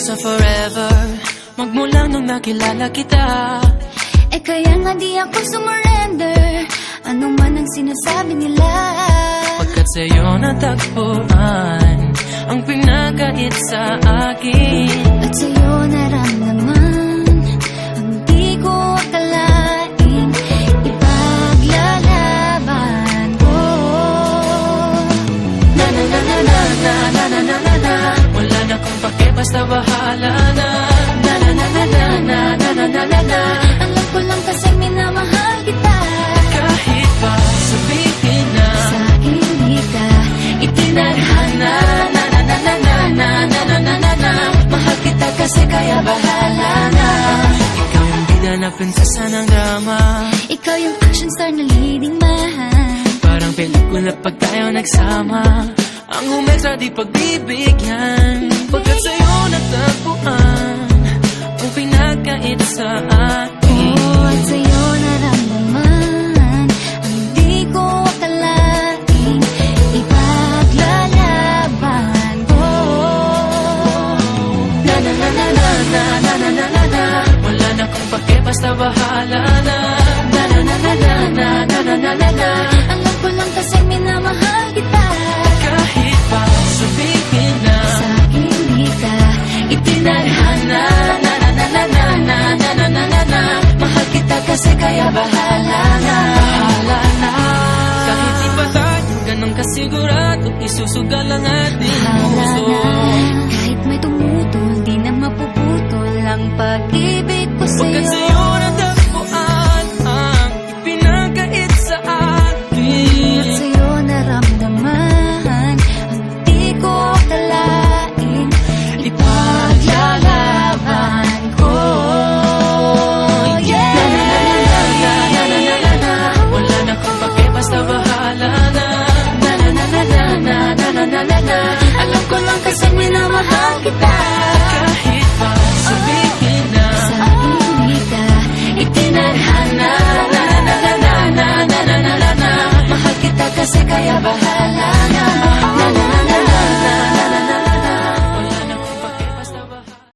sa forever, magmula nung nakilala kita. Eh kaya nga di ako sumurrender, ano man ang sinasabi nila. Pagkat sa'yo natagpuan ang pinakait sa akin, At sa'yo naramdaman ang di ko akalain, ipaglalaban ko. na na na na na na na na na na na. Wala na kung pake, basta bahala na. Na na na na na na na na na na na. Alam ko lang kasi minamahal kita, Kahit pa sabihin na sa hindi ka itinadhana. na na na na na na na na na na na. Mahal kita kasi kaya bahala na. Ikaw yung bida na prinsesa ng drama, Ikaw yung action star na leading man. parang pelikula pag tayo nagsama. Ang humextra di pagbibigyan, pagkat sa'yo natagpuan ang pinakait sa akin. Oh, at sa'yo naramdaman ang di ko akalain, ipaglalaban ko. Na na na na na na na na na na na. Wala na kung pake, basta bahala na. Na na na na na na na na na na na. Alam ko lang kasi minamahal kita, Kahit pa sabihin na sa hindi ka itinadhana. na na na na na na na na na na na. Mahal kita kasi kaya bahala na. Bahala na. Kahit di pa tayo ganun kasigurado, isusugal ang ating Bahala puso. na. Kahit may tumutol, di na mapuputol ang pag-ibig ko Pagkat sa'yo. sa'yo natagpuan ang ipinakait sa akin. At sa'yo naramdaman ang di ko akalain, ipaglalaban ko. Yeah! Wala na kung pake, basta bahala na. Na na na na na na na na na na na. Alam ko lang kasi minamahal kita, Kahit